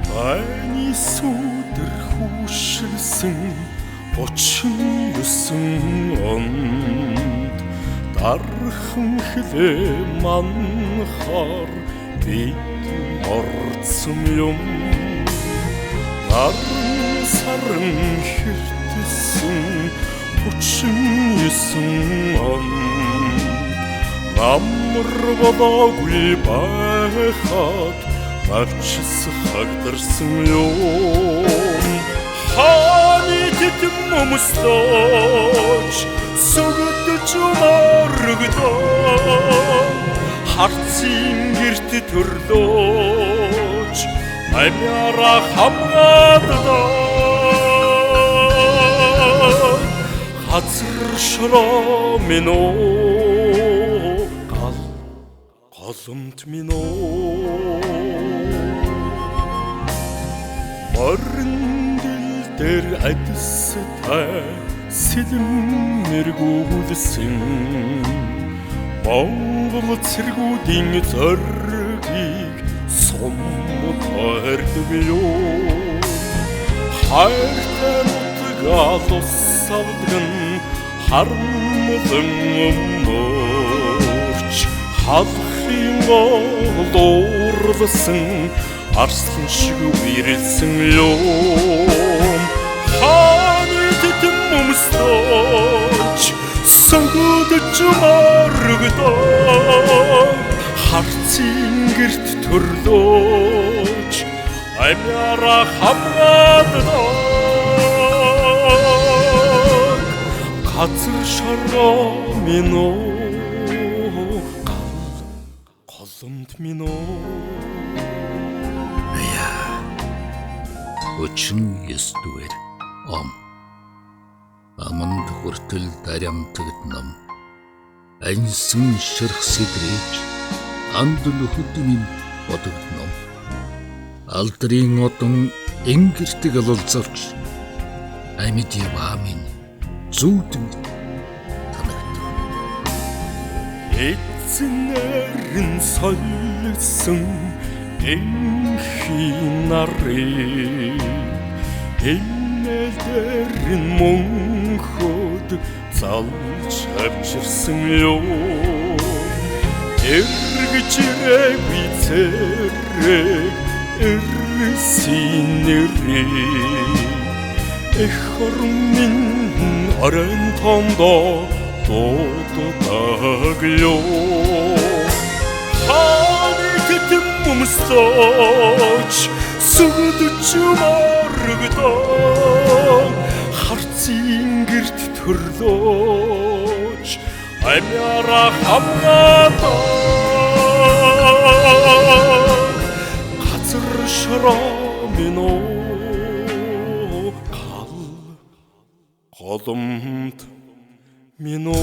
Таны сүдэр хүүшилсэн 39 онд дархан хилээ манхаар бид орцсон юм. Наран саран хэртэсэн 39 онд намар болоогүй байхад навчс хагдарсан юм. Хааны тэтэм өмсдөөч сүгдэж моргдоо харцын гэрт төрлөөч амяра хамгаадаа газар шороо минь оо голомт минь оо Орндил дээр адистай сэлмэргүүлсэн Монгол цэргүүдийн зоригийг сумд хайрдаг юу хайртай нутгаар усавдган харамлан өмөрч халахын олуурласан арслан шиг үерэлсэн юм хааны тэтэм өмсдөөч сүгдэж моргдоо харцын гэрт төрлөөч амяра хамгаадаа газар шороо минь оо голомт минь оо 39-р он аманд хүртэл дарамтгад ном аньсан ширх сэдрэж анд нөхөд минь бодогд ном алдрын одон ингэртэг алуулзавч амьд явамин зүүдэн танагд эцнэрэн солисон Энхинарыг энэдэрэн мөнхөд залж авчирсан юм эргэж ирээгүй цэрэг эрсинэрийг эх орон минь орон томдоо дуудаг юм өмсдөөч сүгдэж моргдоо харцын гэрт төрлөөч амяра хамгаадаа газар шороо минь оо голомт минь оо